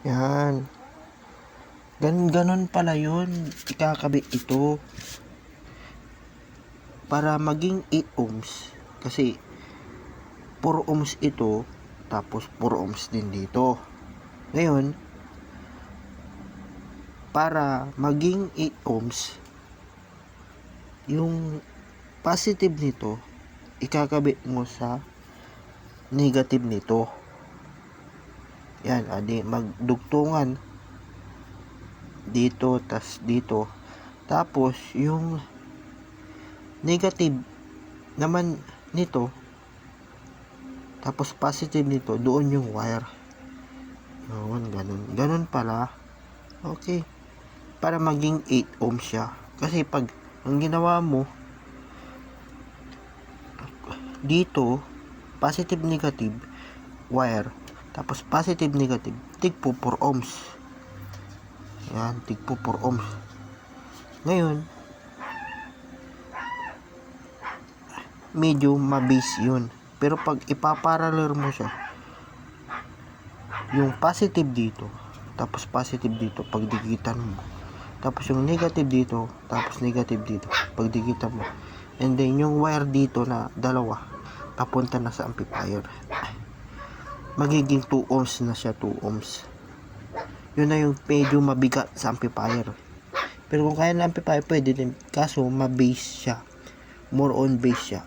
Yan. Ganon pala yun. Ikakabit ito. Para maging 8 ohms. Kasi 4 ohms ito. Tapos 4 ohms din dito. Ngayon, para maging 8 ohms, yung positive nito, ikakabit mo sa negative nito. Yan, adi magdugtungan dito tas dito. Tapos yung negative naman nito, tapos positive nito, doon yung wire. Yun, ganun pala. Okay, para maging 8 ohms siya. Kasi pag ang ginawa mo dito, positive negative wire, tapos positive negative, tigpo 4 ohms. Yan, tigpo 4 ohms. Ngayon, medyo mabase yun. Pero pag ipaparallel mo siya, yung positive dito, tapos positive dito, pagdikitan mo. Tapos yung negative dito, tapos negative dito, pagdikitan mo. And then yung wire dito na dalawa, papunta na sa amplifier. Magiging 2 ohms na siya, 2 ohms. Yun na yung medyo mabigat sa amplifier. Pero kung kaya ng amplifier, pwede din. Kaso, ma-base siya. More on base siya.